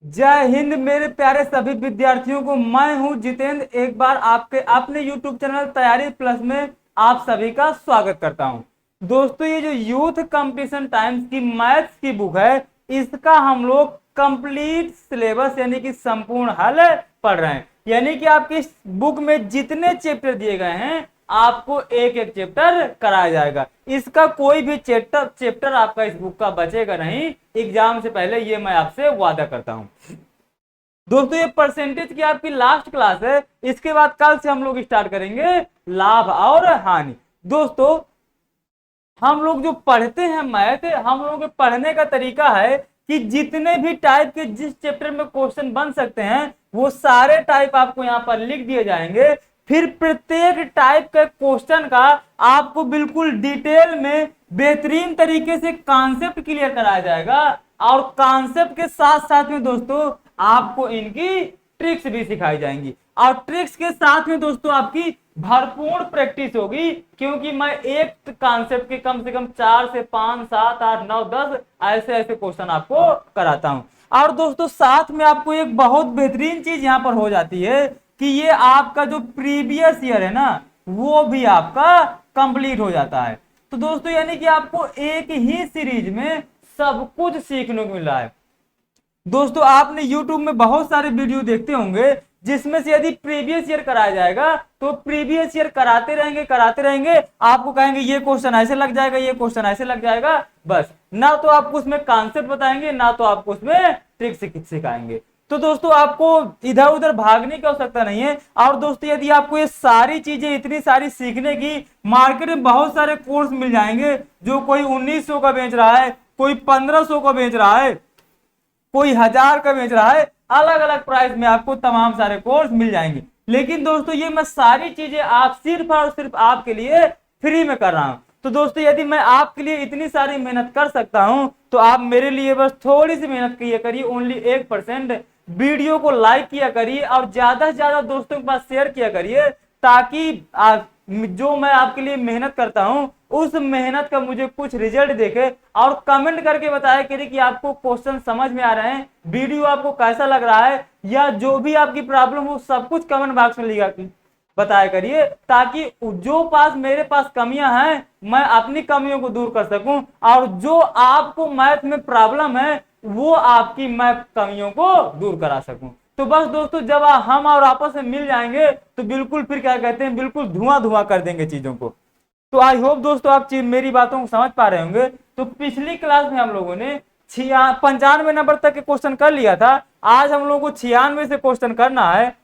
जय हिंद मेरे प्यारे सभी विद्यार्थियों को। मैं हूं जितेंद्र, एक बार आपके अपने YouTube चैनल तैयारी प्लस में आप सभी का स्वागत करता हूं। दोस्तों, ये जो यूथ कंपटीशन टाइम्स की मैथ्स की बुक है, इसका हम लोग कंप्लीट सिलेबस यानी कि संपूर्ण हल पढ़ रहे हैं। यानी कि आपकी इस बुक में जितने चैप्टर दिए गए हैं आपको एक एक चैप्टर कराया जाएगा। इसका कोई भी चैप्टर आपका इस बुक का बचेगा नहीं एग्जाम से पहले, ये मैं आपसे वादा करता हूं। दोस्तों, ये परसेंटेज की आपकी लास्ट क्लास है। इसके बाद कल से हम लोग स्टार्ट करेंगे लाभ और हानि। दोस्तों, हम लोग जो पढ़ते हैं मैथ, हम लोग के पढ़ने का तरीका है कि जितने भी टाइप के जिस चैप्टर में क्वेश्चन बन सकते हैं वो सारे टाइप आपको यहाँ पर लिख दिए जाएंगे। फिर प्रत्येक टाइप के क्वेश्चन का आपको बिल्कुल डिटेल में बेहतरीन तरीके से कॉन्सेप्ट क्लियर कराया जाएगा, और कॉन्सेप्ट के साथ साथ में दोस्तों आपको इनकी ट्रिक्स भी सिखाई जाएंगी। और ट्रिक्स के साथ में दोस्तों आपकी भरपूर प्रैक्टिस होगी, क्योंकि मैं एक कॉन्सेप्ट के कम से कम 4 से 5, 7, 8, 9, 10 ऐसे ऐसे क्वेश्चन आपको कराता हूं। और दोस्तों साथ में आपको एक बहुत बेहतरीन चीज यहां पर हो जाती है कि ये आपका जो प्रीवियस ईयर है ना, वो भी आपका कंप्लीट हो जाता है। तो दोस्तों यानी कि आपको एक ही सीरीज में सब कुछ सीखने को मिल रहा है। दोस्तों, आपने YouTube में बहुत सारे वीडियो देखते होंगे जिसमें से यदि प्रीवियस ईयर कराया जाएगा तो प्रीवियस ईयर कराते रहेंगे, आपको कहेंगे ये क्वेश्चन ऐसे लग जाएगा, ये क्वेश्चन ऐसे लग जाएगा। बस, ना तो आपको उसमें कॉन्सेप्ट बताएंगे, ना तो आपको उसमें ट्रिक्स सिखाएंगे। तो दोस्तों आपको इधर उधर भागने की आवश्यकता नहीं है। और दोस्तों यदि आपको ये सारी चीजें इतनी सारी सीखने की, मार्केट में बहुत सारे कोर्स मिल जाएंगे, जो कोई 1900 का बेच रहा है, कोई 1500 का बेच रहा है, कोई 1000 का बेच रहा है। अलग अलग प्राइस में आपको तमाम सारे कोर्स मिल जाएंगे। लेकिन दोस्तों ये मैं सारी चीजें आप सिर्फ और सिर्फ आपके लिए फ्री में कर रहा हूं। तो दोस्तों यदि मैं आपके लिए इतनी सारी मेहनत कर सकता हूं तो आप मेरे लिए बस थोड़ी सी मेहनत किया करिए, ओनली 1%। वीडियो को लाइक किया करिए और ज्यादा से ज्यादा दोस्तों के पास शेयर किया करिए, ताकि जो मैं आपके लिए मेहनत करता हूं उस मेहनत का मुझे कुछ रिजल्ट देखे, और कमेंट करके बताया करिए कि आपको क्वेश्चन समझ में आ रहे हैं, वीडियो आपको कैसा लग रहा है, या जो भी आपकी प्रॉब्लम हो सब कुछ कमेंट बॉक्स में लिखा बताया करिए, ताकि जो मेरे पास कमियां हैं मैं अपनी कमियों को दूर कर सकूं, और जो आपको मैथ में प्रॉब्लम है वो आपकी मैं कमियों को दूर करा सकूं। तो बस दोस्तों, जब हम और आपस में मिल जाएंगे तो बिल्कुल फिर क्या कहते हैं, बिल्कुल धुआं धुआं कर देंगे चीजों को। तो आई होप दोस्तों आप मेरी बातों को समझ पा रहे होंगे। तो पिछली क्लास में हम लोगों ने 95 नंबर तक के क्वेश्चन कर लिया था। आज हम लोगों को 96 से क्वेश्चन करना है।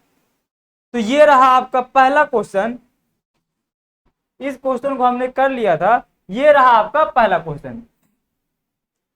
तो ये रहा आपका पहला क्वेश्चन, इस क्वेश्चन को हमने कर लिया था। ये रहा आपका पहला क्वेश्चन।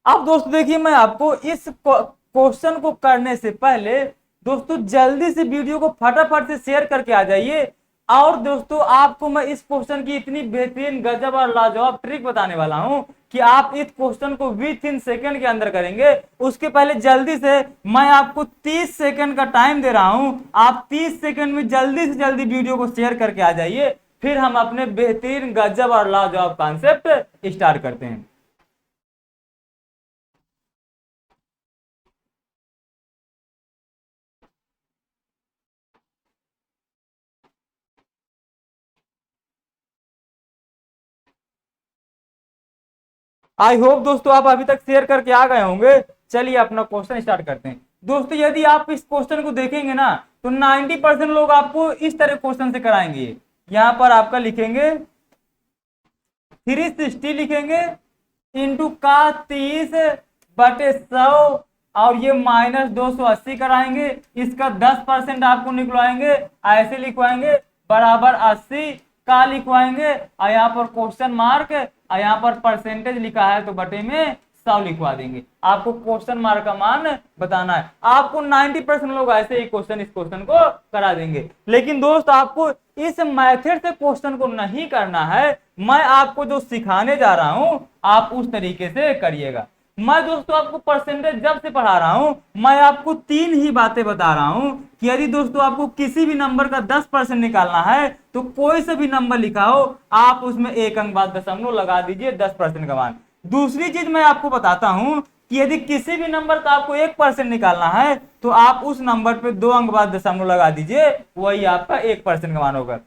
अब दोस्तों देखिए, मैं आपको इस क्वेश्चन को करने से पहले दोस्तों जल्दी से वीडियो को फटाफट से शेयर करके आ जाइए। और दोस्तों आपको मैं इस क्वेश्चन की इतनी बेहतरीन गजब और लाजवाब ट्रिक बताने वाला हूं कि आप इस क्वेश्चन को विद इन सेकंड के अंदर करेंगे। उसके पहले जल्दी से मैं आपको 30 सेकंड का टाइम दे रहा हूं, आप 30 सेकंड में जल्दी से जल्दी वीडियो को शेयर करके आ जाइए, फिर हम अपने बेहतरीन गजब और लाजवाब कॉन्सेप्ट स्टार्ट करते हैं। आई होप दोस्तों आप अभी तक शेयर करके आ गए होंगे। चलिए अपना क्वेश्चन स्टार्ट करते हैं। दोस्तों यदि आप इस क्वेश्चन को देखेंगे ना तो 90% लोग आपको इस तरह क्वेश्चन से कराएंगे। यहां पर आपका लिखेंगे 360 लिखेंगे इंटू का 30/100, और ये -280 कराएंगे। इसका 10% आपको निकलवाएंगे, ऐसे लिखवाएंगे बराबर 80 का लिखवाएंगे, और यहाँ पर क्वेश्चन मार्क, और यहाँ पर परसेंटेज लिखा है तो बटे में 100 लिखवा देंगे। आपको क्वेश्चन मार्क का मान बताना है। आपको 90% लोग ऐसे ही इस क्वेश्चन को करा देंगे। लेकिन दोस्त आपको इस मेथड से क्वेश्चन को नहीं करना है। मैं आपको जो सिखाने जा रहा हूं आप उस तरीके से करिएगा। मैं दोस्तों आपको परसेंटेज जब से पढ़ा रहा हूं मैं आपको 3 ही बातें बता रहा हूं कि यदि दोस्तों आपको किसी भी नंबर का 10% निकालना है तो कोई सा भी नंबर लिखा हो आप उसमें एक अंक बाद दशमलव लगा दीजिए, 10% का मान। दूसरी चीज मैं आपको बताता हूं कि यदि किसी भी नंबर का आपको 1% निकालना है तो आप उस नंबर पे 2 अंक बाद दशमलव लगा दीजिए, वही आपका 1% का मान होगा।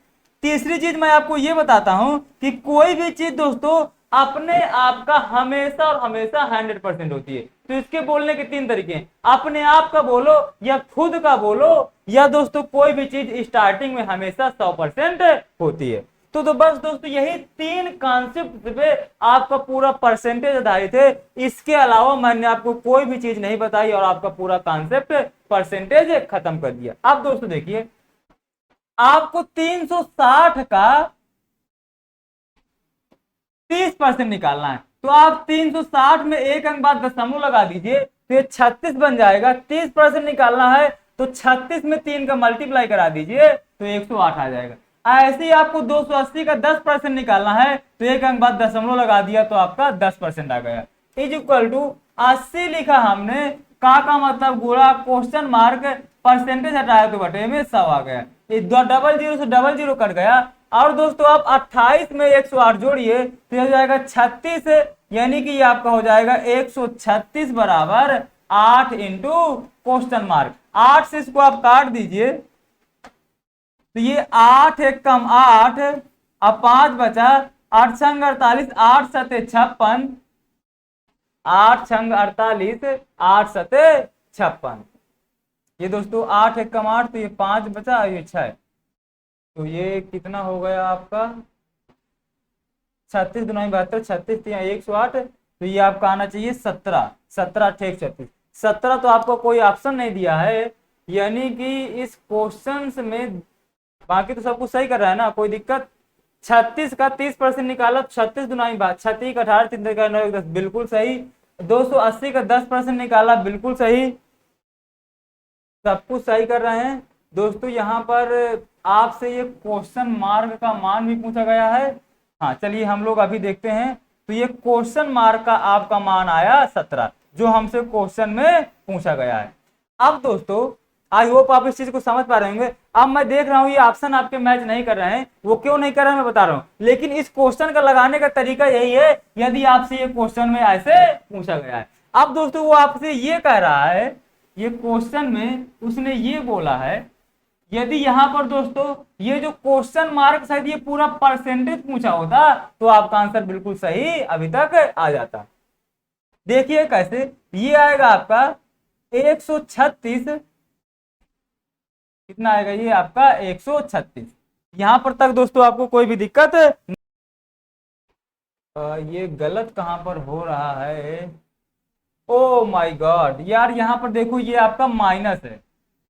तीसरी चीज मैं आपको ये बताता हूं कि कोई भी चीज दोस्तों अपने आप का हमेशा और हमेशा 100% होती है। तो इसके बोलने के 3 तरीके हैं, अपने आप का बोलो या खुद का बोलो, या दोस्तों कोई भी चीज स्टार्टिंग में हमेशा 100% होती है। तो बस दोस्तों यही 3 कॉन्सेप्ट पे आपका पूरा परसेंटेज आधारित है। इसके अलावा मैंने आपको कोई भी चीज नहीं बताई और आपका पूरा कॉन्सेप्ट परसेंटेज खत्म कर दिया। अब दोस्तों देखिए, आपको 360 का 30% निकालना है, तो आप 360 में 1 अंक बाद दशमलव लगा दीजिए तो ये 36 बन जाएगा। 30% निकालना है तो 36 में 3 का मल्टीप्लाई करा दीजिए तो 108 आ जाएगा। ऐसे ही आपको 280 का 10% निकालना है तो 1 अंक बाद दशमलव लगा दिया तो आपका 10% आ गया। इज इक्वल टू 80 लिखा हमने, का मतलब गुणा क्वेश्चन मार्क, परसेंटेज हटाया तो बटे में 100 आ गया। ये डबल जीरो से डबल जीरो कट गया। और दोस्तों आप 28 में 108 जोड़िए तो हो जाएगा 36, यानी कि ये आपका हो जाएगा 136 बराबर 8 इंटू क्वेश्चन मार्क। 8 से इसको आप काट दीजिए तो ये 8 एक कम 8, अब 5 बचा, 8 छंग 48, 8 सते 56, 8 छंग 48, 8 सते 56। ये दोस्तों 8 एक कम 8 तो ये 5 बचा, ये 6, तो ये कितना हो गया आपका 36 दुनाई 72, 36 यहाँ 108, तो ये आपका आना चाहिए 17, 17 ठेक 36, 17 तो आपको कोई ऑप्शन नहीं दिया है, यानी कि इस क्वेश्चन में बाकी तो सब कुछ सही कर रहा है ना, कोई दिक्कत। 36 का 30% निकाला, 36 दुनाई 36, 18, 3 10, बिल्कुल सही। 280 का 10% निकाला, बिल्कुल सही, सब कुछ सही कर रहे हैं दोस्तों। यहाँ पर आपसे ये क्वेश्चन मार्क का मान भी पूछा गया है। हाँ चलिए हम लोग अभी देखते हैं। तो ये क्वेश्चन मार्क का आपका मान आया 17, जो हमसे क्वेश्चन में पूछा गया है। अब दोस्तों आई होप आप इस चीज को समझ पा रहे होंगे। अब मैं देख रहा हूँ ये ऑप्शन आपके मैच नहीं कर रहे हैं, वो क्यों नहीं कर रहे हैं मैं बता रहा हूँ, लेकिन इस क्वेश्चन का लगाने का तरीका यही है यदि आपसे ये क्वेश्चन में ऐसे पूछा गया है। अब दोस्तों वो आपसे ये कह रहा है, ये क्वेश्चन में उसने ये बोला है, यदि यहाँ पर दोस्तों ये जो क्वेश्चन मार्क शायद ये पूरा परसेंटेज पूछा होता तो आपका आंसर बिल्कुल सही अभी तक आ जाता। देखिए कैसे, ये आएगा आपका 136, कितना आएगा ये आपका 136। यहां पर तक दोस्तों आपको कोई भी दिक्कत ये गलत कहां पर हो रहा है, ओ माय गॉड यार, यहाँ पर देखो ये आपका माइनस है,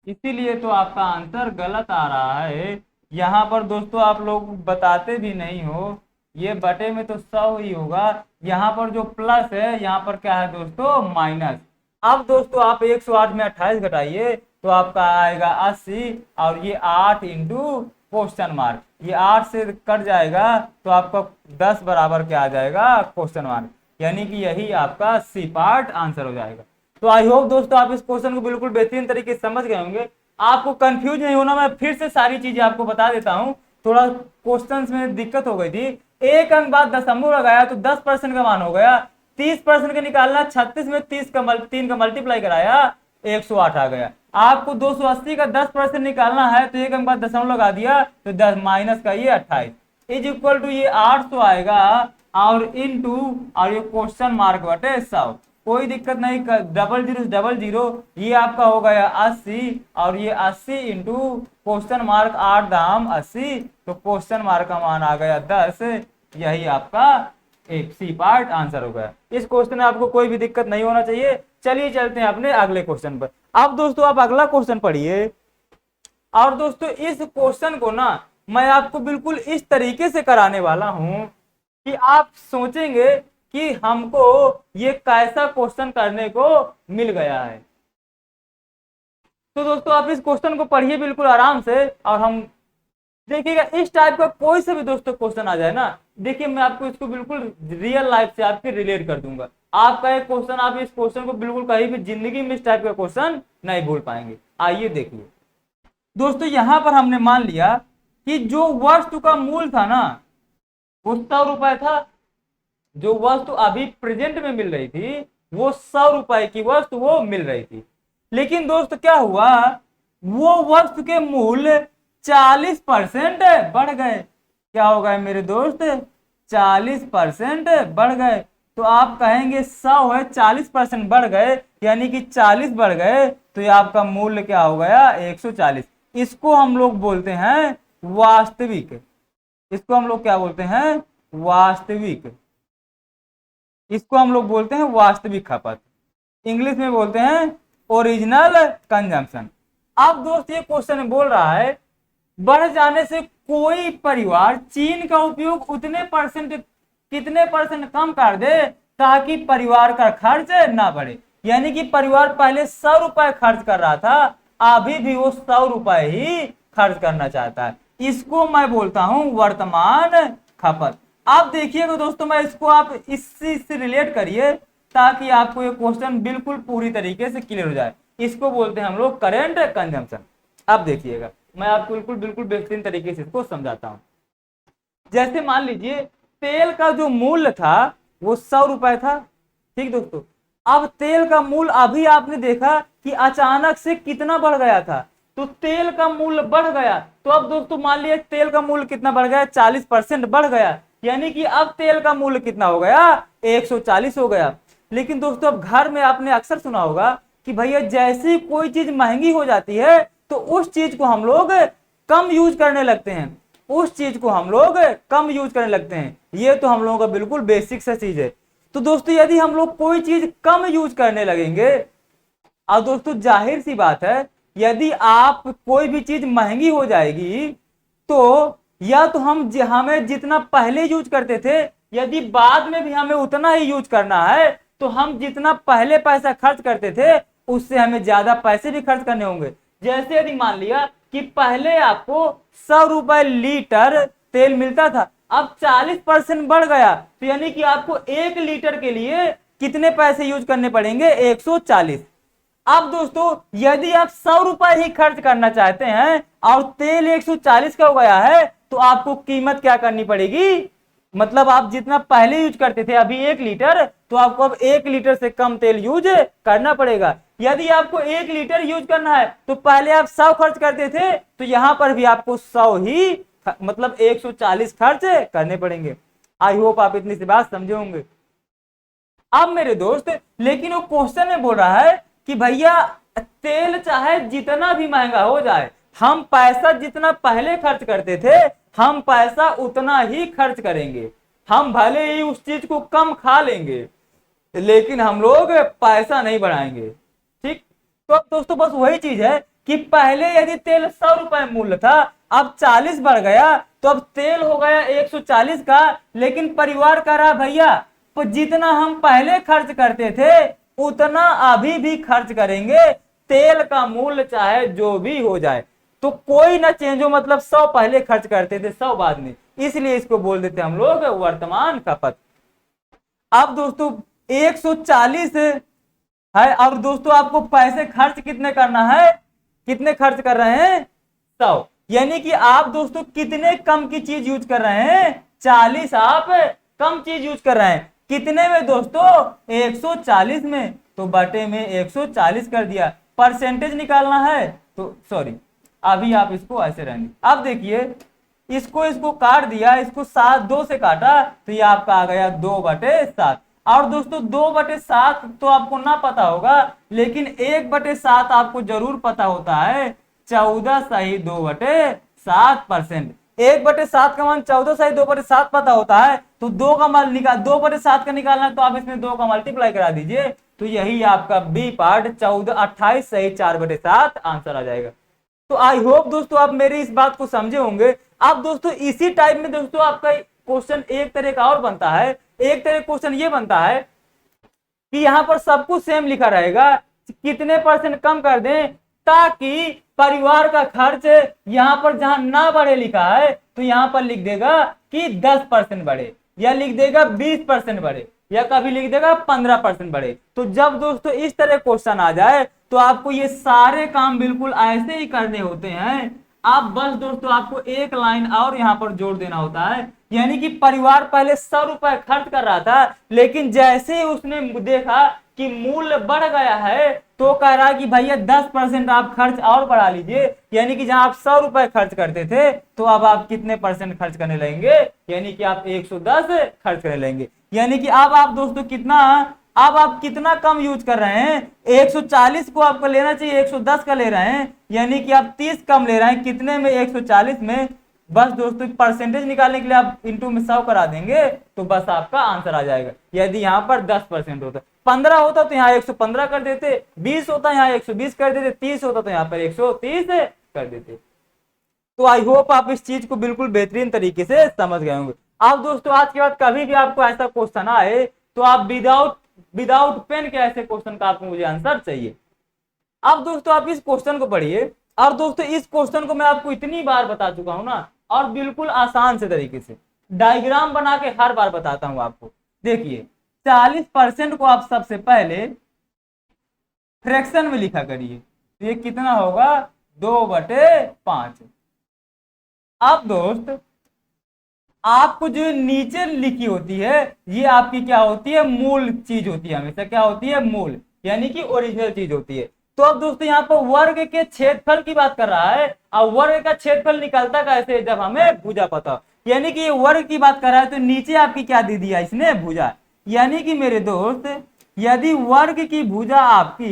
इसीलिए तो आपका आंसर गलत आ रहा है। यहाँ पर दोस्तों आप लोग बताते भी नहीं हो, ये बटे में तो 100 ही होगा, यहाँ पर जो प्लस है यहाँ पर क्या है दोस्तों माइनस। अब दोस्तों आप 108 में 28 घटाइए तो आपका आएगा 80, और ये 8 इंटू क्वेश्चन मार्क, ये 8 से कट जाएगा तो आपका 10 बराबर क्या आ जाएगा क्वेश्चन मार्क, यानी कि यही आपका सी पार्ट आंसर हो जाएगा। तो आई होप दोस्तों आप इस क्वेश्चन को बिल्कुल बेहतरीन तरीके से समझ गए होंगे। आपको कंफ्यूज नहीं होना, मैं फिर से सारी चीजें आपको बता देता हूं, थोड़ा क्वेश्चंस में दिक्कत हो गई थी। 1 अंक बाद दशमलव लगाया तो 10% का मान हो गया, 30% का निकालना, 36 में 3 का मल्टीप्लाई कराया 108 आ गया। आपको 280 का 10% निकालना है तो 1 अंक बाद दशमलव लगा दिया तो 10 माइनस का ये 28 इज इक्वल टू ये 800 आएगा, और इनटू और ये क्वेश्चन मार्क बटे 100, कोई दिक्कत नहीं, डबल जीरो से डबल जीरो, ये आपका हो गया 80, और ये 80 इंटू क्वेश्चन मार्क 8 दाम 80, तो क्वेश्चन मार्क का मान आ गया 10, यही आपका एक सी पार्ट आंसर हो गया। इस क्वेश्चन में आपको कोई भी दिक्कत नहीं होना चाहिए। चलिए चलते हैं अपने अगले क्वेश्चन पर। अब दोस्तों आप अगला क्वेश्चन पढ़िए, और दोस्तों इस क्वेश्चन को ना मैं आपको बिल्कुल इस तरीके से कराने वाला हूं कि आप सोचेंगे कि हमको ये कैसा क्वेश्चन करने को मिल गया है। तो दोस्तों आप इस क्वेश्चन को पढ़िए बिल्कुल आराम से, और हम देखिएगा इस टाइप का कोई से भी दोस्तों क्वेश्चन आ जाए ना, देखिए मैं आपको इसको बिल्कुल रियल लाइफ से आपके रिलेट कर दूंगा। आपका एक क्वेश्चन, आप इस क्वेश्चन को बिल्कुल कहीं भी जिंदगी में इस टाइप का क्वेश्चन नहीं भूल पाएंगे। आइए देखिए दोस्तों, यहां पर हमने मान लिया कि जो वस्तु का मूल था ना वो 100 रुपए था, जो वस्तु अभी प्रेजेंट में मिल रही थी वो 100 रुपए की वस्तु वो मिल रही थी। लेकिन दोस्त क्या हुआ, वो वस्तु के मूल्य 40% बढ़ गए। क्या हो गए मेरे दोस्त, 40% बढ़ गए। तो आप कहेंगे 100 है, 40% बढ़ गए, यानी कि 40 बढ़ गए, तो ये आपका मूल्य क्या हो गया, 140। इसको हम लोग बोलते हैं वास्तविक। इसको हम लोग क्या बोलते हैं, वास्तविक। इसको हम लोग बोलते हैं वास्तविक खपत, इंग्लिश में बोलते हैं ओरिजिनल कंजम्पशन। अब दोस्त ये क्वेश्चन बोल रहा है, बढ़ जाने से कोई परिवार चीन का उपयोग उतने परसेंट, कितने परसेंट कम कर दे ताकि परिवार का खर्च ना बढ़े। यानी कि परिवार पहले 100 रुपए खर्च कर रहा था, अभी भी वो 100 रुपए ही खर्च करना चाहता है। इसको मैं बोलता हूं वर्तमान खपत। आप देखिएगा दोस्तों, मैं इसको आप इससे रिलेट करिए ताकि आपको ये क्वेश्चन बिल्कुल पूरी तरीके से क्लियर हो जाए। इसको बोलते हैं हम लोग करेंट कंजम्पशन। अब देखिएगा, मैं आपको बिल्कुल बिल्कुल बेहतरीन तरीके से इसको समझाता हूं। जैसे मान लीजिए तेल का जो मूल्य था वो 100 रुपए था, ठीक दोस्तों। अब तेल का मूल्य अभी आपने देखा कि अचानक से कितना बढ़ गया था, तो तेल का मूल्य बढ़ गया। तो अब दोस्तों मान लीजिए तेल का मूल्य कितना बढ़ गया, 40% बढ़ गया, यानी कि अब तेल का मूल्य कितना हो गया, 140 हो गया। लेकिन दोस्तों अब घर में आपने अक्सर सुना होगा कि भैया जैसी कोई चीज महंगी हो जाती है तो उस चीज को हम लोग कम यूज करने लगते हैं, उस चीज को हम लोग कम यूज करने लगते हैं। ये तो हम लोगों का बिल्कुल बेसिक सा चीज है। तो दोस्तों यदि हम लोग कोई चीज कम यूज करने लगेंगे, और दोस्तों जाहिर सी बात है यदि आप कोई भी चीज महंगी हो जाएगी तो या तो हमें जितना पहले यूज करते थे, यदि बाद में भी हमें उतना ही यूज करना है तो हम जितना पहले पैसा खर्च करते थे उससे हमें ज्यादा पैसे भी खर्च करने होंगे। जैसे यदि मान लिया कि पहले आपको 100 रुपए लीटर तेल मिलता था, अब 40% बढ़ गया, तो यानी कि आपको 1 लीटर के लिए कितने पैसे यूज करने पड़ेंगे, 140। अब दोस्तों यदि आप 100 रुपए ही खर्च करना चाहते हैं और तेल 140 का हो गया है, तो आपको कीमत क्या करनी पड़ेगी, मतलब आप जितना पहले यूज करते थे अभी 1 लीटर, तो आपको अब 1 लीटर से कम तेल यूज करना पड़ेगा। यदि आपको 1 लीटर यूज करना है तो पहले आप 100 खर्च करते थे, तो यहां पर भी आपको 100 ही मतलब 140 खर्च करने पड़ेंगे। आई होप आप इतनी सी बात समझे होंगे। अब मेरे दोस्त लेकिन वो क्वेश्चन में बोल रहा है कि भैया तेल चाहे जितना भी महंगा हो जाए, हम पैसा जितना पहले खर्च करते थे हम पैसा उतना ही खर्च करेंगे, हम भले ही उस चीज को कम खा लेंगे लेकिन हम लोग पैसा नहीं बढ़ाएंगे, ठीक। तो अब दोस्तों बस वही चीज है कि पहले यदि तेल 100 रुपए मूल्य था, अब 40 बढ़ गया, तो अब तेल हो गया 140 का, लेकिन परिवार कह रहा भैया तो जितना हम पहले खर्च करते थे उतना अभी भी खर्च करेंगे, तेल का मूल्य चाहे जो भी हो जाए, तो कोई ना चेंज हो, मतलब 100 पहले खर्च करते थे 100 बाद में, इसलिए इसको बोल देते हम लोग वर्तमान खपत। अब दोस्तों 140 है और दोस्तों आपको पैसे खर्च कितने करना है, कितने खर्च कर रहे हैं, 100, यानी कि आप दोस्तों कितने कम की चीज यूज कर रहे हैं, 40 आप कम चीज यूज कर रहे हैं, कितने में दोस्तों, 140 में, तो बटे में 140 कर दिया। परसेंटेज निकालना है तो सॉरी अभी आप इसको ऐसे रहने। अब देखिए इसको काट दिया, इसको 2 से काटा तो ये आपका आ गया 2/7। और दोस्तों 2/7 तो आपको ना पता होगा, लेकिन 1/7 आपको जरूर पता होता है, 14 सही 2/7%। 1/7 का मान 14 सही 2/7 पता होता है, तो 2 का मान निकाल 2/7 का निकालना है तो आप इसमें 2 का मल्टीप्लाई करा दीजिए, तो यही आपका बी पार्ट 28 सही 4/7 आंसर आ जाएगा। तो आई होप दोस्तों आप मेरी इस बात को समझे होंगे। अब दोस्तों इसी टाइप में दोस्तों आपका क्वेश्चन एक तरह का और बनता है, एक तरह क्वेश्चन ये बनता है कि यहाँ पर सब कुछ सेम लिखा रहेगा, कितने परसेंट कम कर दें ताकि परिवार का खर्च यहाँ पर जहां ना बढ़े लिखा है तो यहाँ पर लिख देगा कि 10% बढ़े, या लिख देगा 20% बढ़े, या कभी लिख देगा 15% बढ़े। तो जब दोस्तों इस तरह क्वेश्चन आ जाए तो आपको ये सारे काम बिल्कुल ऐसे ही करने होते हैं। आप बस दोस्तों आपको एक लाइन और यहाँ पर जोड़ देना होता है, यानी कि परिवार पहले 100 रुपए खर्च कर रहा था, लेकिन जैसे ही उसने देखा कि मूल्य बढ़ गया है तो कह रहा है कि भैया 10% आप खर्च और बढ़ा लीजिए, यानी कि जहां आप 100 रुपए खर्च करते थे तो अब आप कितने परसेंट खर्च करने लगेंगे, यानी कि आप 110 खर्च करने लगेंगे। यानी कि अब आप दोस्तों अब आप कितना कम यूज कर रहे हैं, 140 को आपको लेना चाहिए 110 का ले रहे हैं, यानी कि आप 30 कम ले रहे हैं कितने में, 140 में। बस दोस्तों परसेंटेज निकालने के लिए आप इंटू में 100 करा देंगे तो बस आपका आंसर आ जाएगा। यदि यहाँ पर 10% होता, 15 होता तो यहाँ 115 कर देते, 20 होता यहाँ 120 कर देते, 30 होता तो यहाँ पर 130 कर देते। तो आई होप आप इस चीज को बिल्कुल बेहतरीन तरीके से समझ गए होंगे। अब दोस्तों आज के बाद कभी भी आपको ऐसा क्वेश्चन आए तो आप विदाउट पेन के ऐसे क्वेश्चन का आपको मुझे आंसर चाहिए। अब दोस्तों आप इस क्वेश्चन को पढ़िए, और दोस्तों इस क्वेश्चन को मैं आपको इतनी बार बता चुका हूं ना, और बिल्कुल आसान से तरीके से डायग्राम बना के हर बार बताता हूं आपको। देखिए 40% को आप सबसे पहले फ्रैक्शन में लिखा करिए, तो ये कितना होगा 2/5। अब दोस्त आपको जो नीचे लिखी होती है ये आपकी क्या होती है, मूल चीज होती है, हमेशा क्या होती है, मूल, यानी कि ओरिजिनल चीज होती है। तो अब दोस्तों यहाँ पर वर्ग के क्षेत्रफल की बात कर रहा है, और वर्ग का क्षेत्रफल निकलता कैसे, जब हमें भुजा पता हो। यानी कि ये वर्ग की बात कर रहा है तो नीचे आपकी क्या दे दिया इसने, भुजा। यानी कि मेरे दोस्त यदि वर्ग की भुजा आपकी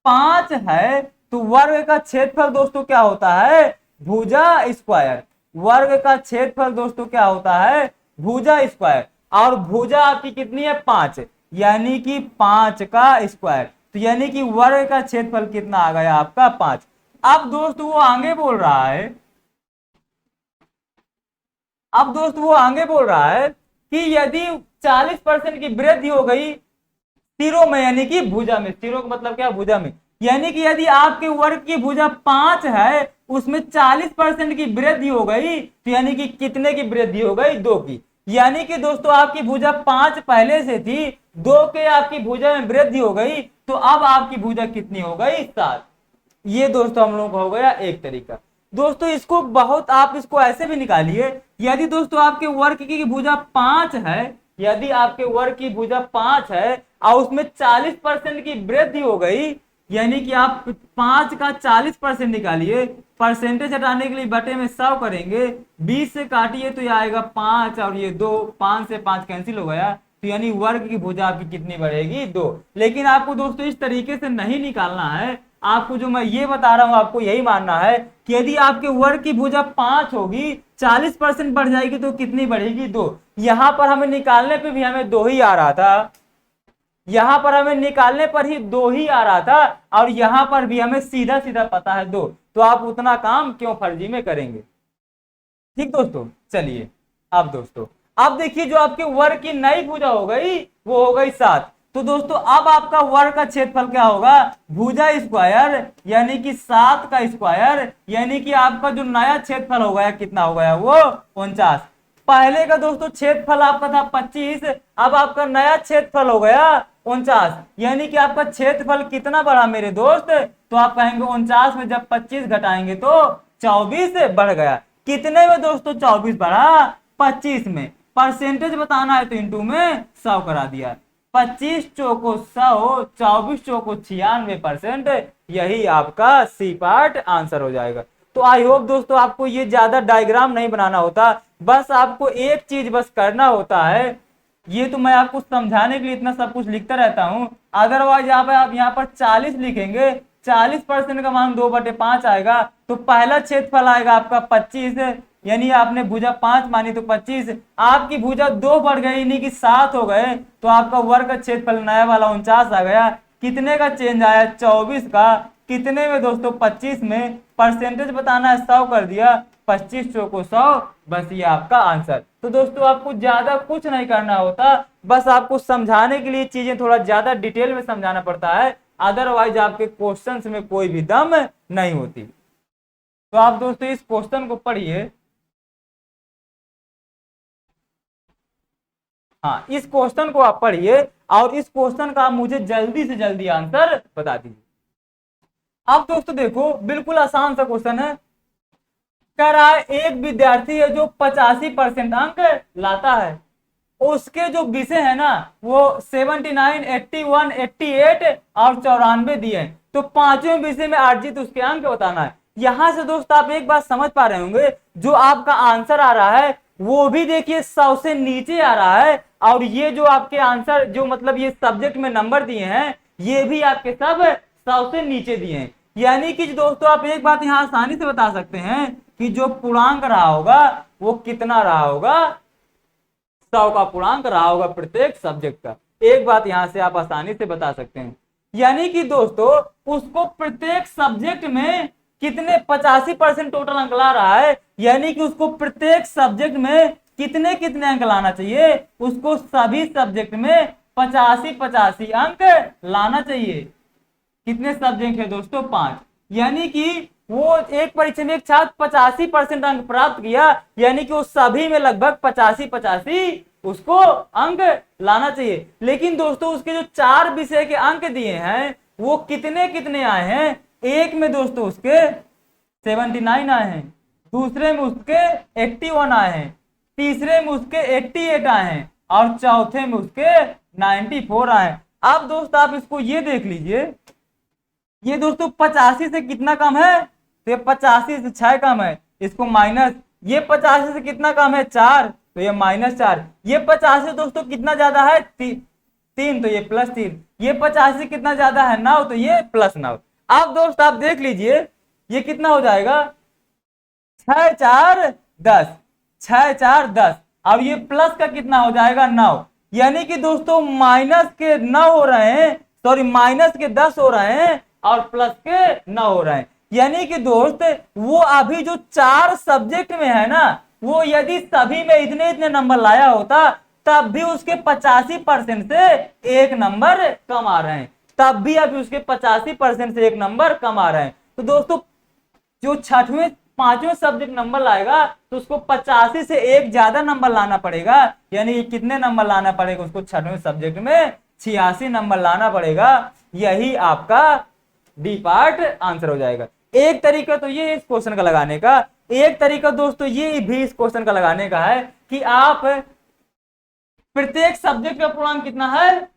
5 है तो वर्ग का क्षेत्रफल दोस्तों क्या होता है, भुजा स्क्वायर। वर्ग का क्षेत्रफल दोस्तों क्या होता है, भुजा स्क्वायर। और भुजा आपकी कितनी है, 5, यानी कि 5 का स्क्वायर। तो यानी कि वर्ग का क्षेत्रफल कितना आ गया आपका, 5। अब दोस्त वो आगे बोल रहा है, कि यदि 40% की वृद्धि हो गई सिरों में, यानी कि भुजा में, सिरों का मतलब क्या, भुजा में, यानी कि यदि आपके वर्ग की भुजा 5 है उसमें 40% की वृद्धि हो गई तो यानी कि कितने की वृद्धि हो गई, 2 की। यानी कि दोस्तों आपकी भुजा 5 पहले से थी, 2 के आपकी भुजा में वृद्धि हो गई तो अब आपकी भुजा कितनी हो गई, 7। ये दोस्तों हम लोग का हो गया एक तरीका। दोस्तों इसको बहुत आप इसको ऐसे भी निकालिए, यदि दोस्तों आपके वर्ग की भुजा 5 है, यदि आपके वर्ग की भुजा 5 है और उसमें 40% की वृद्धि हो गई, यानी कि आप 5 का 40% निकालिए, परसेंटेज हटाने के लिए बटे में 100 करेंगे, 20 से काटिए तो ये आएगा 5 और ये 2, 5 से 5 कैंसिल हो गया, तो यानी वर्ग की भुजा आपकी कितनी बढ़ेगी, 2। लेकिन आपको दोस्तों इस तरीके से नहीं निकालना है, आपको जो मैं ये बता रहा हूं आपको यही मानना है कि यदि आपके वर्ग की भुजा 5 होगी, 40% बढ़ जाएगी तो कितनी बढ़ेगी, 2। यहां पर हमें निकालने पे भी हमें 2 ही आ रहा था, यहां पर हमें निकालने पर ही 2 ही आ रहा था, और यहां पर भी हमें सीधा सीधा पता है 2, तो आप उतना काम क्यों फर्जी में करेंगे। ठीक दोस्तों, चलिए अब दोस्तों अब देखिए जो आपके वर्ग की नई भुजा हो गई वो हो गई 7। तो दोस्तों अब आपका वर्ग का क्षेत्रफल क्या होगा, भुजा स्क्वायर, यानी कि 7 का स्क्वायर, यानी कि आपका जो नया क्षेत्रफल हो गया कितना हो गया, वो 49। पहले का दोस्तों क्षेत्रफल आपका था 25, अब आपका नया क्षेत्रफल हो गया 49, यानी कि आपका क्षेत्रफल कितना बढ़ा मेरे दोस्त, तो आप कहेंगे 49 में जब 25 घटाएंगे तो 24 बढ़ गया। कितने में दोस्तों, 24 बढ़ा, 25 में। परसेंटेज बताना है तो इंटू में 100 करा दिया, 25 चौको 100, 24 चौको 96%, यही आपका सी पार्ट आंसर हो जाएगा। तो आई होप दोस्तों आपको ये ज्यादा डायग्राम नहीं बनाना होता, बस आपको एक चीज बस करना होता है, ये तो मैं आपको समझाने के लिए इतना सब कुछ लिखता रहता हूं, अदरवाइज आप यहाँ पर 40 लिखेंगे, 40% का मान 2/5 आएगा, तो पहला क्षेत्रफल आएगा आपका 25, यानी आपने भुजा 5 मानी तो 25, आपकी भुजा 2 बढ़ गई यानी कि 7 हो गए, तो आपका वर्ग का क्षेत्रफल नया वाला 49 आ गया। कितने का चेंज आया, 24 का, कितने में दोस्तों, 25 में। परसेंटेज बताना है 100 कर दिया, 25 चौको 100, बस ये आपका आंसर। तो दोस्तों आपको ज्यादा कुछ नहीं करना होता, बस आपको समझाने के लिए चीजें थोड़ा ज्यादा डिटेल में समझाना पड़ता है, अदरवाइज आपके क्वेश्चंस में कोई भी दम नहीं होती। तो आप दोस्तों इस क्वेश्चन को पढ़िए, हाँ इस क्वेश्चन को आप पढ़िए और इस क्वेश्चन का मुझे जल्दी से जल्दी आंसर बता दीजिए। अब दोस्तों देखो बिल्कुल आसान सा क्वेश्चन है, कह रहा है एक विद्यार्थी है जो 85% अंक लाता है, उसके जो विषय है ना वो 79, 81, 88 और 94 दिए हैं, तो पांचवें विषय में अर्जित उसके अंक बताना है। यहां से दोस्त आप एक बात समझ पा रहे होंगे, जो आपका आंसर आ रहा है वो भी देखिए 100 से नीचे आ रहा है, और ये जो आपके आंसर जो मतलब ये सब्जेक्ट में नंबर दिए हैं ये भी आपके सब 100 से नीचे दिए हैं। यानी कि दोस्तों आप एक बात यहाँ आसानी से बता सकते हैं कि जो पूर्णांक रहा होगा वो कितना रहा होगा, 100 का पूर्णांक रहा होगा प्रत्येक सब्जेक्ट का। एक बात यहां से आप आसानी से बता सकते हैं। यानी कि दोस्तों उसको प्रत्येक सब्जेक्ट में कितने 85% टोटल अंक ला रहा है, यानी कि उसको प्रत्येक सब्जेक्ट में कितने कितने अंक लाना चाहिए, उसको सभी सब्जेक्ट में 85 अंक लाना चाहिए। कितने सब्जेक्ट है दोस्तों, 5। यानी कि वो एक परीक्षा में एक छात्र 85% अंक प्राप्त किया, यानी कि वो सभी में लगभग 85 उसको अंक लाना चाहिए। लेकिन दोस्तों उसके जो 4 विषय के अंक दिए हैं वो कितने कितने आए हैं, एक में दोस्तों उसके 79 आए हैं, दूसरे में उसके 81 आए हैं, तीसरे में उसके 88 आए हैं, और चौथे में उसके 94 आए हैं। अब दोस्त आप इसको ये देख लीजिए, ये दोस्तों 85 से कितना कम है, तो ये 85 से 6 कम है, इसको माइनस। ये 85 से कितना कम है, 4, तो ये -4। ये 50 से दोस्तों कितना ज्यादा है, 3, तो ये +3। ये 50 से कितना ज्यादा है, 9, तो ये +9। अब दोस्त आप देख लीजिए ये कितना हो जाएगा, 6 4 10, 6 4 10। अब ये प्लस का कितना हो जाएगा, 9। यानी कि दोस्तों माइनस के 9 हो रहे हैं, सॉरी माइनस के 10 हो रहे हैं और प्लस के 9 हो रहे हैं। यानी कि दोस्त वो अभी जो 4 सब्जेक्ट में है ना, वो यदि सभी में इतने इतने नंबर लाया होता तब भी उसके 85% से एक नंबर कम आ रहे हैं, तब भी अभी उसके 85% से एक नंबर कम आ रहे हैं। तो दोस्तों जो 6वें 5वें सब्जेक्ट नंबर लाएगा तो उसको 85 से एक ज्यादा नंबर लाना पड़ेगा, यानी कितने नंबर लाना पड़ेगा उसको 6वें सब्जेक्ट में 86 नंबर लाना पड़ेगा। यही आपका डी पार्ट आंसर हो जाएगा। एक तरीका तो ये इस क्वेश्चन का लगाने का, एक तरीका दोस्तों ये भी इस क्वेश्चन का लगाने का है कि आप प्रत्येक सब्जेक्ट का पूर्णांक कितना है,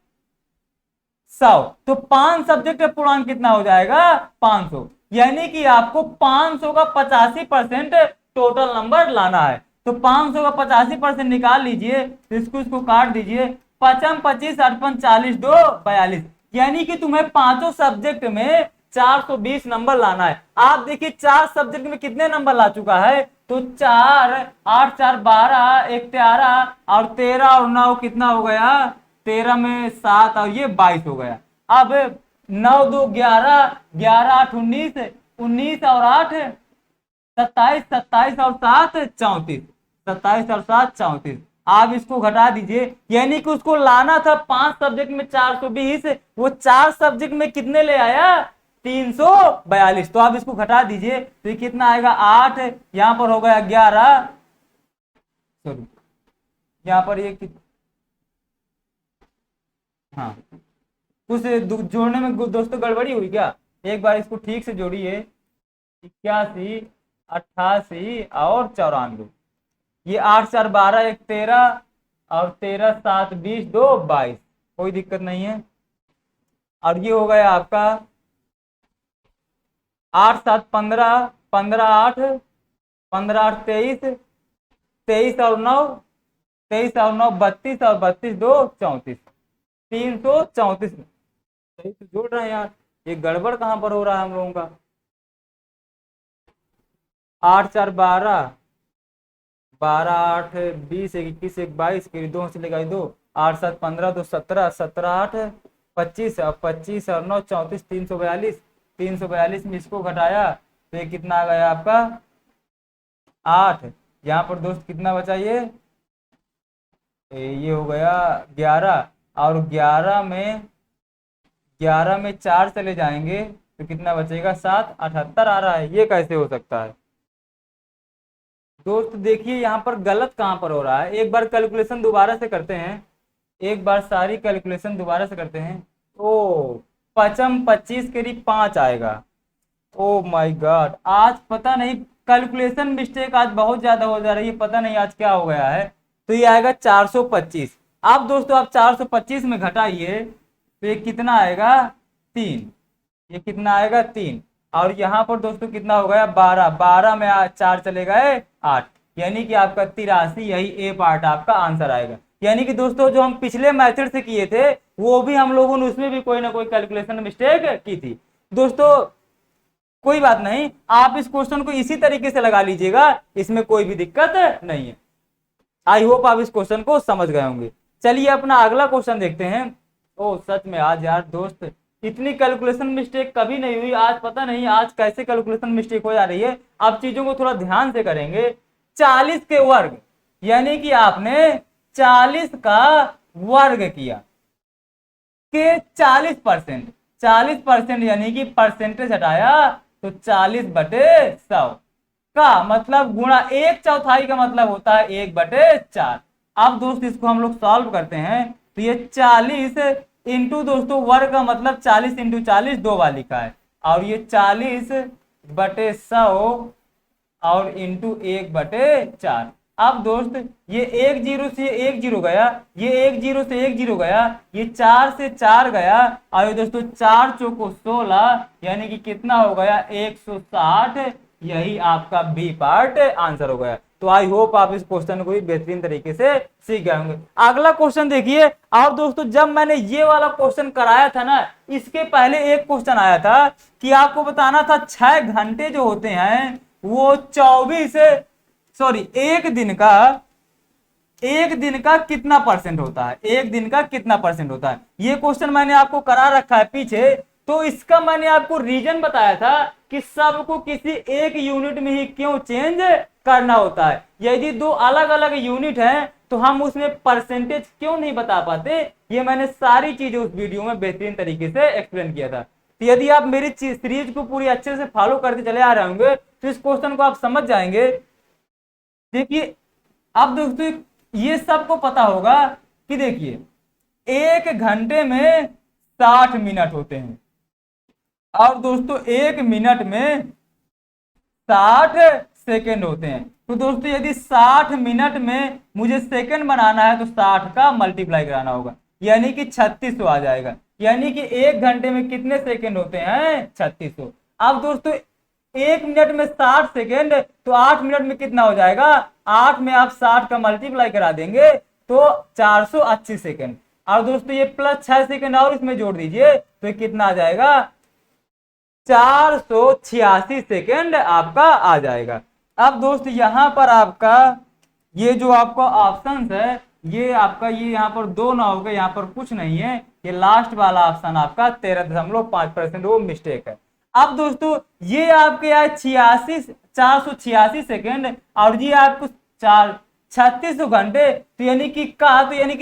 100, तो 5 सब्जेक्ट का पूर्णांक कितना हो जाएगा, 500। यानी कि आपको 500 का 85% टोटल नंबर लाना है। तो 500 का 85% निकाल लीजिए, तो इसको काट दीजिए, 5 25 8 40 2 42। यानी कि तुम्हें पांचों सब्जेक्ट में 420 नंबर लाना है। आप देखिए 4 सब्जेक्ट में कितने नंबर ला चुका है, तो 4 8 4 12 1 13 और 13 और 9 कितना हो गया, 13 में 7 और ये 22 हो गया। अब 9 2 11 11 8 19 19 और 8 27 27 और 7 34, 27 और 7 34। आप इसको घटा दीजिए, यानी कि उसको लाना था 5 सब्जेक्ट में 420, वो 4 सब्जेक्ट में कितने ले आया, 342। तो आप इसको घटा दीजिए तो ये कितना आएगा, 8, यहां पर हो गया 11, सॉरी यहां पर ये हाँ कुछ जोड़ने में दोस्तों गड़बड़ी हुई क्या, एक बार इसको ठीक से जोड़िए, 81 88 और 94। ये 8 4 12 1 13 और 13 7 20 2 22, कोई दिक्कत नहीं है। और ये हो गया आपका 8 7 15 15 8 15 8 23 23 और 9 23 और 9 32 और 32 2 34, 334। सही तो जोड़ रहे हैं यार, ये गड़बड़ कहां पर हो रहा है हम लोगों का। 8 4 12 12 8 20 21 1 22 के 2 से लगाई 2, 8 7 15 2 17 17 8 25 और 25 और 9 34, 342। 342 में इसको घटाया तो ये कितना आ गया आपका 8। यहाँ पर दोस्त कितना बचा, ये हो गया 11, और 11 में 4 चले जाएंगे तो कितना बचेगा 7, 78 आ रहा है। ये कैसे हो सकता है दोस्त, देखिए यहाँ पर गलत कहाँ पर हो रहा है। एक बार कैलकुलेशन दोबारा से करते हैं, एक बार सारी कैलकुलेशन दोबारा से करते हैं। ओ 5 25 के लिए 5 आएगा। ओ माय गॉड, आज पता नहीं कैलकुलेशन मिस्टेक आज बहुत ज्यादा हो जा रही है, पता नहीं आज क्या हो गया है। तो ये आएगा 425। अब दोस्तों आप 425 में घटाइए तो ये कितना आएगा 3, ये कितना आएगा 3। और यहाँ पर दोस्तों कितना हो गया 12, 12 में 4 चले गए 8, यानी कि आपका 83, यही ए पार्ट आपका आंसर आएगा। यानी कि दोस्तों जो हम पिछले मेथड से किए थे वो भी हम लोगों ने उसमें भी कोई ना कोई कैलकुलेशन मिस्टेक की थी। दोस्तों कोई बात नहीं, आप इस क्वेश्चन को इसी तरीके से लगा लीजिएगा, इसमें कोई भी दिक्कत नहीं है। आई होप आप इस क्वेश्चन को समझ गए होंगे। चलिए अपना अगला क्वेश्चन देखते हैं। ओ सच में आज यार दोस्त इतनी कैलकुलेशन मिस्टेक कभी नहीं हुई, आज पता नहीं आज कैसे कैलकुलेशन मिस्टेक हो जा रही है। आप चीजों को थोड़ा ध्यान से करेंगे। 40 के वर्ग, यानी कि आपने 40 का वर्ग किया के 40%, 40% यानी कि परसेंटेज हटाया तो 40/100 का मतलब गुणा 1/4 का मतलब होता है 1/4। अब दोस्त इसको हम लोग सॉल्व करते हैं तो ये 40 इंटू दोस्तों वर्ग का मतलब 40 इंटू 40 2 वाली का है, और ये 40/100 और इंटू 1/4। अब दोस्त ये 1 0 से 1 0 गया, ये 1 0 से 1 0 गया, ये 4 से 4 गया, और ये दोस्तों 4 चौको 16, यानी कि कितना हो गया 160। यही आपका बी पार्ट आंसर हो गया। तो आई होप आप इस क्वेश्चन को भी बेहतरीन तरीके से सीख गए होंगे। अगला क्वेश्चन देखिए। आप दोस्तों जब मैंने ये वाला क्वेश्चन कराया था ना, इसके पहले एक क्वेश्चन आया था कि आपको बताना था 6 घंटे जो होते हैं वो 24 सॉरी एक दिन का कितना परसेंट होता है, एक दिन का कितना परसेंट होता है। ये क्वेश्चन मैंने आपको करा रखा है पीछे। तो इसका मैंने आपको रीजन बताया था कि सबको किसी एक यूनिट में ही क्यों चेंज करना होता है। यदि दो अलग अलग यूनिट हैं तो हम उसमें परसेंटेज क्यों नहीं बता पाते, ये मैंने सारी चीजें उस वीडियो में बेहतरीन तरीके से एक्सप्लेन किया था। तो यदि आप मेरी सीरीज को पूरी अच्छे से फॉलो करते चले आ रहे होंगे तो इस क्वेश्चन को आप समझ जाएंगे। देखिए अब दोस्तों ये सबको पता होगा कि देखिए 1 घंटे में 60 मिनट होते हैं, और दोस्तों 1 मिनट में 60 सेकेंड होते हैं। तो दोस्तों यदि 60 मिनट में मुझे सेकेंड बनाना है तो 60 का मल्टीप्लाई कराना होगा, यानी कि 3600 आ जाएगा। यानी कि 1 घंटे में कितने सेकेंड होते हैं 3600। अब दोस्तों 1 मिनट में 60 सेकेंड, तो 8 मिनट में कितना हो जाएगा, 8 में आप 60 का मल्टीप्लाई करा देंगे तो 480 सेकेंड। और दोस्तों ये प्लस 6 सेकेंड और इसमें जोड़ दीजिए तो ये कितना आ जाएगा 486 सेकेंड आपका आ जाएगा। अब दोस्त यहाँ पर आपका ये जो आपका ऑप्शन है ये आपका ये यहाँ पर 2 ना होगा, यहाँ पर कुछ नहीं है, ये लास्ट वाला ऑप्शन आपका 13.5% वो मिस्टेक है। अब दोस्तों ये आपके आए 486 सेकेंड, और ये आपको 3600 घंटे। तो यानी कि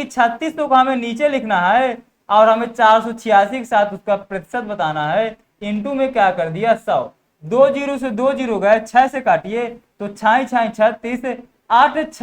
3600 को हमें नीचे लिखना है और हमें 486 के साथ उसका प्रतिशत बताना है। इंटू में क्या कर दिया 100, 2 0 से 2 0 गए, 6 से काटिए तो 6 6 36, 8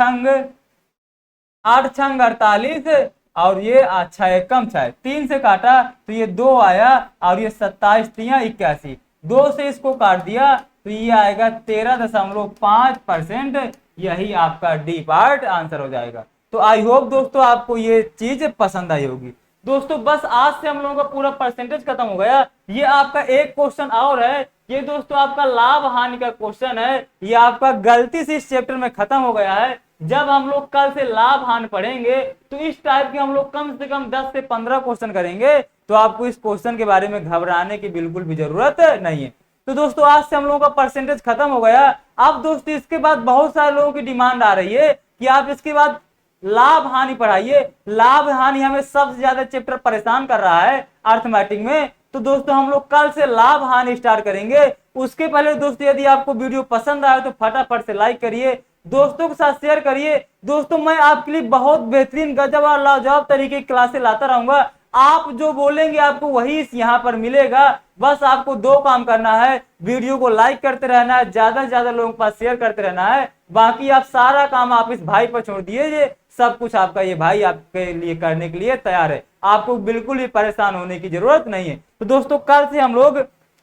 छंग 48, और ये 6 एकम 6, 3 से काटा तो ये 2 आया, और ये 27 3 81, 2 से इसको काट दिया तो ये आएगा 13.5%। यही आपका डी पार्ट आंसर हो जाएगा। तो आई होप दोस्तों आपको ये चीज पसंद आई होगी। दोस्तों बस आज से हम लोगों का पूरा परसेंटेज खत्म हो गया। ये आपका एक क्वेश्चन और है, ये दोस्तों आपका लाभ हानि का क्वेश्चन है। ये आपका गलती से इस चैप्टर में खत्म हो गया है। जब हम लोग कल से लाभ हानि पढ़ेंगे तो इस टाइप के हम लोग कम से कम 10 से 15 क्वेश्चन करेंगे। तो आपको इस क्वेश्चन के बारे में घबराने की बिल्कुल भी जरूरत नहीं है। तो दोस्तों आज से हम लोगों का परसेंटेज खत्म हो गया। अब दोस्तों इसके बाद बहुत सारे लोगों की डिमांड आ रही है कि आप इसके बाद लाभ हानि पढ़ाइए। लाभ हानि हमें सबसे ज्यादा चैप्टर परेशान कर रहा है अर्थमैटिक में। तो दोस्तों हम लोग कल से लाभ हानि स्टार्ट करेंगे। उसके पहले दोस्तों यदि आपको वीडियो पसंद आए तो फटाफट से लाइक करिए, दोस्तों के साथ शेयर करिए। दोस्तों मैं आपके लिए बहुत बेहतरीन गजब और लाजवाब तरीके की क्लासें लाता रहूंगा। आप जो बोलेंगे आपको वही यहाँ पर मिलेगा। बस आपको 2 काम करना है, वीडियो को लाइक करते रहना है, ज्यादा से ज्यादा लोगों के पास शेयर करते रहना है। बाकी आप सारा काम आप इस भाई पर छोड़ दीजिए, सब कुछ आपका ये भाई आपके लिए करने के लिए तैयार है। आपको बिल्कुल भी परेशान होने की जरूरत नहीं है। तो दोस्तों कल से हम लोग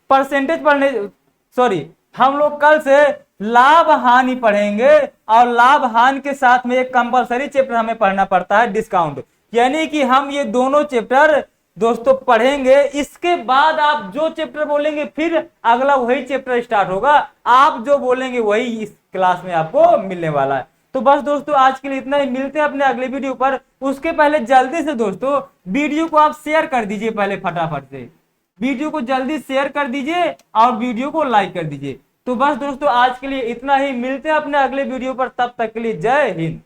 परसेंटेज पढ़ने हम लोग कल से लाभ हानि पढ़ेंगे, और लाभ हानि के साथ में एक कंपलसरी चैप्टर हमें पढ़ना पड़ता है, डिस्काउंट। यानी कि हम ये दोनों चैप्टर दोस्तों पढ़ेंगे। इसके बाद आप जो चैप्टर बोलेंगे फिर अगला वही चैप्टर स्टार्ट होगा, आप जो बोलेंगे वही इस क्लास में आपको मिलने वाला है। तो बस दोस्तों आज के लिए इतना ही, मिलते हैं अपने अगले वीडियो पर। उसके पहले जल्दी से दोस्तों वीडियो को आप शेयर कर दीजिए, पहले फटाफट से वीडियो को जल्दी शेयर कर दीजिए और वीडियो को लाइक कर दीजिए। तो बस दोस्तों आज के लिए इतना ही, मिलते हैं अपने अगले वीडियो पर, तब तक के लिए जय हिंद।